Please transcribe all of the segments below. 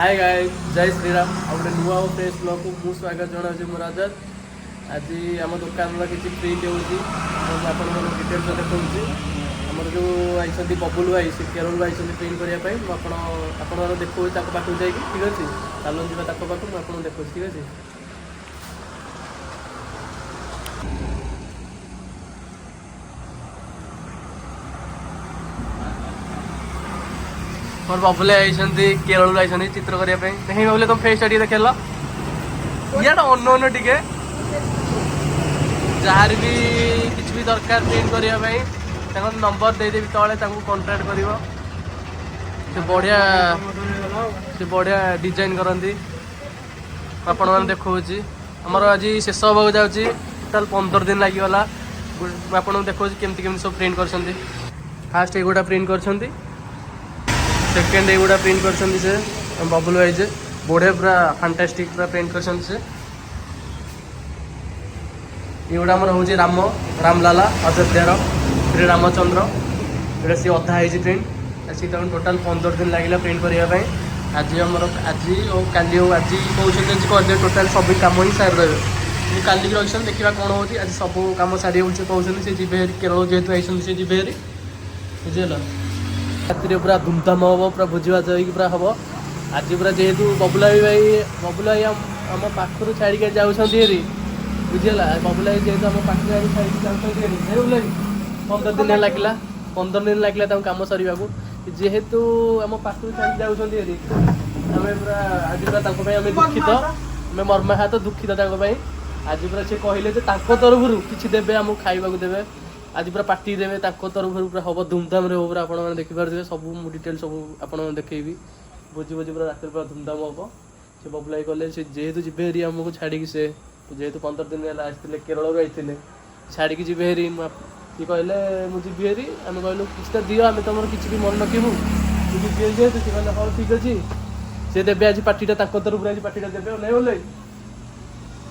Hi guys जय श्रीराम आ गोटे नुआ और फ्रेश ब्लॉग को मुझे स्वागत जनाऊँ मोर आजाद आज आम दुकान किसी प्रिंट होती डिटेल्स देखा आमर जो आई बबुल भाई से केरल आई प्रिंट करने मुझे देखो पाखक जाए ठीक अच्छे चलो जी पाखक मुझे देखो ठीक अच्छे। मोर बबुल आई केरल आई चित्र करने नहीं बबुल तुम फेस टे देख या अन्न टे जहाँ भी किसी भी दरकार प्रिंट करने नंबर देदेवी तले कंटाक्ट कर बढ़िया डिजाइन करती आपण मैंने देखा आमर आज शेष हाँ जाऊँगी टोटाल 15 दिन लगिगला आपको देखा केमती सब प्रिंट कर फास्ट एगुड़ा प्रिंट कर सेकेंड एगुड़ा प्रिंट कर बबुल भाई जे बढ़िया पूरा फैंटास्टिक पूरा प्रिंट कर एगुड़ा आम हूँ राम रामलाला अयोध्यार श्री रामचंद्र ये सी अधा है प्रिंट सी टोटाल 15 दिन लगे प्रिंट करने आज आमर आज और काली आज कहते टोटाल सब कम ही सारी रही काली रही देखा कौन हो आज सब कम सारी कहते सी जी केरल जेहतु आई सी जी बुझेगा राति पूरा धूमधाम हम पूरा भोजीभात पूरा हम आज पूरा जेहेतु बबुला भाई आम पाखर छाड़ी जाऊँगी बुझेगा बबुला भाई जेहतु आम पाख छाड़ी 15 दिन लगे 15 दिन लगे कम सर जेहेतु आम पाखर छाड़ी जाऊँगी आम पूरा आज पूरा दुखित आम मर्माहत दुखित आज पूरा सी कहले तरफ किसी देवे आमको खाइबा देवे आज पूरा पार्टी देवे तरफ पूरा हम धूमधाम रे पूरा आप देखिपे सब डिटेल सब आप देखी भोजी भोजी पूरा रात पूरा धूमधाम हम से बबुलाई कले से जेहेतु जी हेरी आमको छाड़ी से जेहेतु 15 दिन आसते केरल आते छाड़ी जी हेरी सी कहले मुझे हेरी आम कहलु किसी दियो आम तुम किसी भी मन रखू मुझे जेहेतु सी कहले हाँ ठीक अच्छे सी देवे आज पार्टीटा तरफ आज पार्टीटा देवे नहीं बोले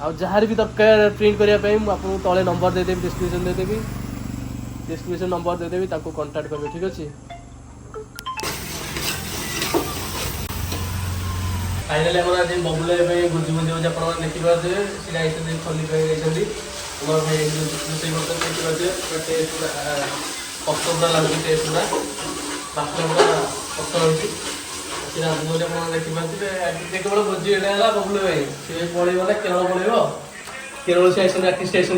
आ जहाँ भी दरकार प्रिंट करने आपको तले नंबर देदेवी डिस्क्रिप्शन देदेवी डिस्क्रिप्शन नंबर देदेवी कंटाक्ट करेंगे ठीक अच्छे। फाइनाली आज बबुल भोजी भोजी होती आप देखिपे सी खली भाई उमर भाई रोसे देखिपे कष्ट पूरा लगे टेस्ट पूरा बाथरूम पूरा कष्ट रही आप देखिपे केवल भोजी है बबुल भाई सी पलैब केरल पलैब केरल से आई आर्टिस्ट आइसर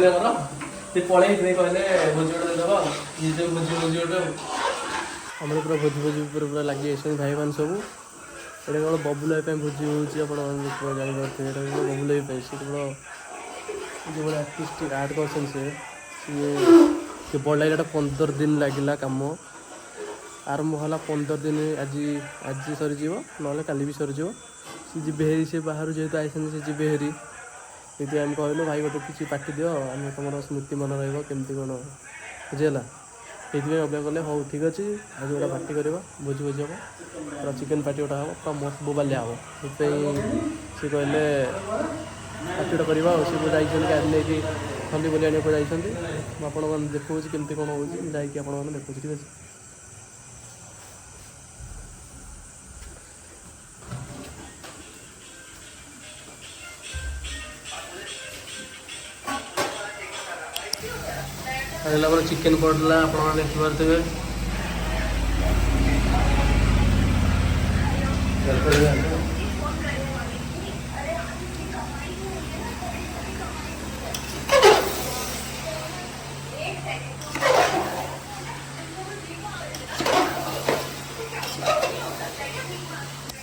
सी पलैई कहले भोजी गोटे देदेव निजे भोजी भोजी गोटे आम पूरा भोजी भोजी पूरा लगे भाई मान सब ये केवल बबुल भाई भोजी हो जापारे बबुल भाई सी केवल जो आर्टिस्ट आर्ट कर बढ़ 15 दिन लगे कम आरंभ है 15 दिन आज आज सरीज ना काली भी सरीज सी जी हेरी से बाहर जेहतु आई सी जी हेरी ये आम कहलु भाई गोटे किसी पार्टी दियो आम तुम स्मृति मन रमती कौन बुझेगा ये अभ्यास कले हाँ ठीक अच्छे आज गोटा पार्टी करवा भोजी भोजी हम पूरा चिकेन पार्टी गोटा हम पूरा मस्त बोबालिया हम सी कहले पार्टीटा करवा सी जाइए खली बोली आने को जाइए मुझे देखा केमती कौन हो जाकि देखो ठीक अच्छे। चिकेन पड़ा आप देखिपे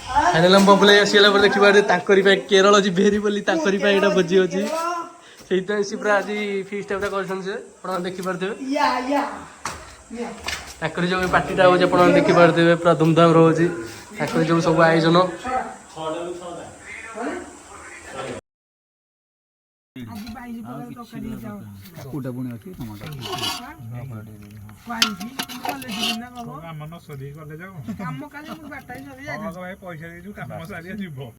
फाइनाल बबुल आसला देखिए केरल जी भेरी बोली भोजी अच्छी से पूरा आज फिस्ट कर देखिपे जो पार्टीटा हो देखिपे पूरा धूमधाम रोचे जो सब आयोजन